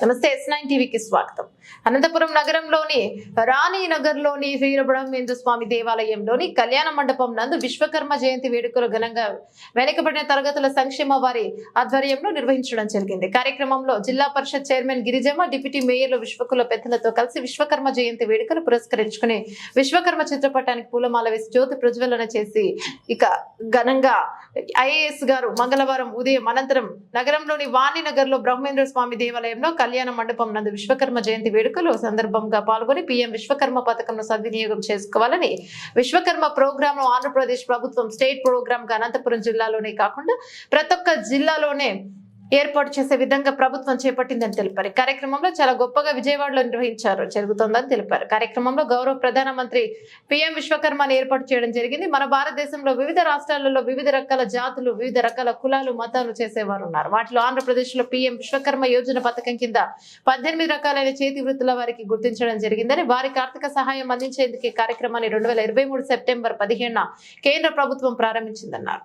నమస్తే S9 టీవీకి స్వాగతం. అనంతపురం నగరంలోని రాణి నగర్లోని వీరబ్రహ్మేంద్ర స్వామి దేవాలయంలోని కళ్యాణ మండపం నందు విశ్వకర్మ జయంతి వేడుకలు ఘనంగా వెనుకబడిన తరగతుల సంక్షేమ వారి ఆధ్వర్యంలో నిర్వహించడం జరిగింది. కార్యక్రమంలో జిల్లా పరిషత్ చైర్మన్ గిరిజమ్మ, డిప్యూటీ మేయర్లు విశ్వకుల పెద్దలతో కలిసి విశ్వకర్మ జయంతి వేడుకలు పురస్కరించుకుని విశ్వకర్మ చిత్రపటానికి పూలమాల వేసి జ్యోతి ప్రజ్వలన చేసి ఇక ఘనంగా ఐఏఎస్ గారు మంగళవారం ఉదయం అనంతరం నగరంలోని వాణినగర్ లో బ్రహ్మేంద్ర స్వామి దేవాలయంలో కళ్యాణ మండపం నందు విశ్వకర్మ జయంతి వేడుకలు సందర్భంగా పాల్గొని PM విశ్వకర్మ పథకంను సద్వినియోగం చేసుకోవాలని విశ్వకర్మ ప్రోగ్రామ్ ను ఆంధ్రప్రదేశ్ ప్రభుత్వం స్టేట్ ప్రోగ్రామ్ గా అనంతపురం జిల్లాలోనే కాకుండా ప్రతి ఒక్క జిల్లాలోనే ఏర్పాటు చేసే విధంగా ప్రభుత్వం చేపట్టిందని తెలిపారు. కార్యక్రమంలో చాలా గొప్పగా విజయవాడలో జరుగుతోందని తెలిపారు. కార్యక్రమంలో గౌరవ ప్రధానమంత్రి PM విశ్వకర్మను ఏర్పాటు చేయడం జరిగింది. మన భారతదేశంలో వివిధ రాష్ట్రాలలో వివిధ రకాల జాతులు, వివిధ రకాల కులాలు, మతాలు చేసేవారు ఉన్నారు. వాటిలో ఆంధ్రప్రదేశ్ లో PM విశ్వకర్మ యోజన పథకం కింద 18 రకాలైన చేతి వృత్తుల వారికి గుర్తించడం జరిగిందని, వారికి ఆర్థిక సహాయం అందించేందుకు ఈ కార్యక్రమాన్ని 2023 సెప్టెంబర్ 15న కేంద్ర ప్రభుత్వం ప్రారంభించిందన్నారు.